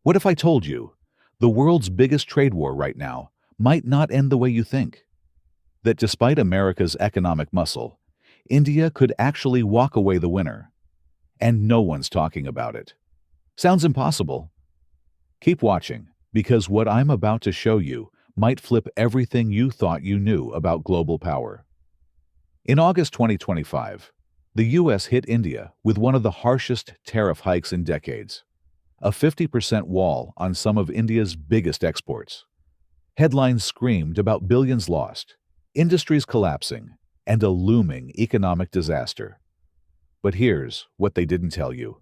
What if I told you the world's biggest trade war right now might not end the way you think? That despite America's economic muscle, India could actually walk away the winner. And no one's talking about it. Sounds impossible? Keep watching, because what I'm about to show you might flip everything you thought you knew about global power. In August 2025, the U.S. hit India with one of the harshest tariff hikes in decades, a 50% wall on some of India's biggest exports. Headlines screamed about billions lost, industries collapsing, and a looming economic disaster. But here's what they didn't tell you.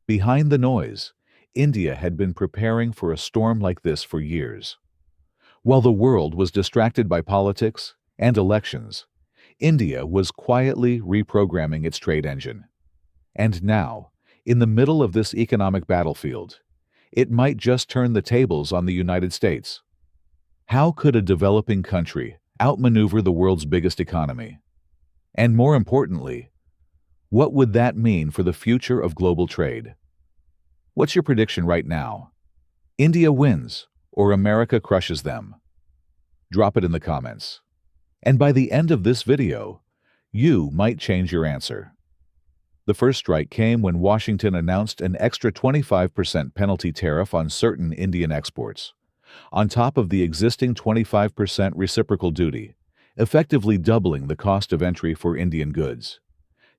Behind the noise, India had been preparing for a storm like this for years. While the world was distracted by politics and elections, India was quietly reprogramming its trade engine. And now, in the middle of this economic battlefield, it might just turn the tables on the United States. How could a developing country outmaneuver the world's biggest economy? And more importantly, what would that mean for the future of global trade? What's your prediction right now? India wins, or America crushes them? Drop it in the comments. And by the end of this video, you might change your answer. The first strike came when Washington announced an extra 25% penalty tariff on certain Indian exports, on top of the existing 25% reciprocal duty, effectively doubling the cost of entry for Indian goods.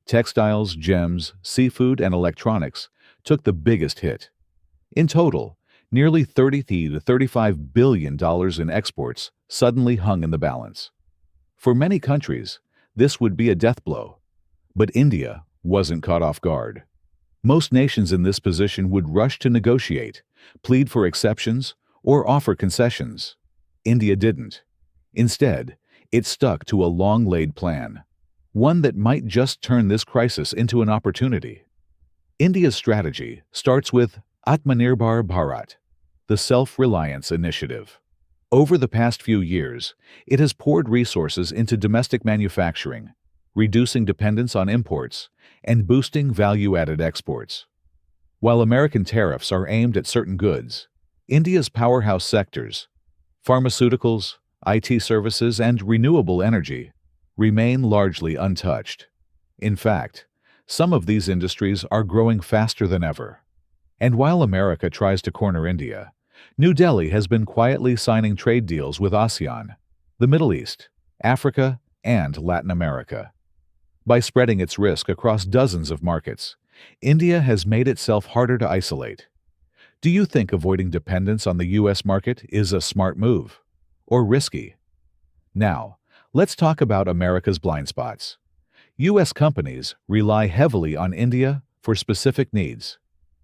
Textiles, gems, seafood, and electronics took the biggest hit. In total, nearly $30 to $35 billion in exports suddenly hung in the balance. For many countries, this would be a death blow. But India wasn't caught off guard. Most nations in this position would rush to negotiate, plead for exceptions, or offer concessions. India didn't. Instead, it stuck to a long-laid plan, one that might just turn this crisis into an opportunity. India's strategy starts with Atmanirbhar Bharat, the Self-Reliance Initiative. Over the past few years, it has poured resources into domestic manufacturing, reducing dependence on imports, and boosting value-added exports. While American tariffs are aimed at certain goods, India's powerhouse sectors, pharmaceuticals, IT services, and renewable energy, remain largely untouched. In fact, some of these industries are growing faster than ever. And while America tries to corner India, New Delhi has been quietly signing trade deals with ASEAN, the Middle East, Africa, and Latin America. By spreading its risk across dozens of markets, India has made itself harder to isolate. Do you think avoiding dependence on the U.S. market is a smart move, or risky? Now, let's talk about America's blind spots. U.S. companies rely heavily on India for specific needs.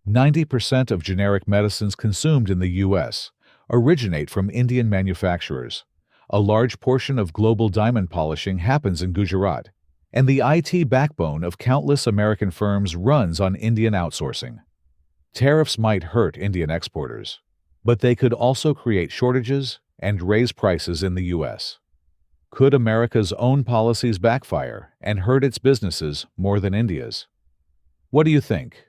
90% of generic medicines consumed in the U.S. originate from Indian manufacturers. A large portion of global diamond polishing happens in Gujarat, and the IT backbone of countless American firms runs on Indian outsourcing. Tariffs might hurt Indian exporters, but they could also create shortages and raise prices in the U.S. Could America's own policies backfire and hurt its businesses more than India's? What do you think?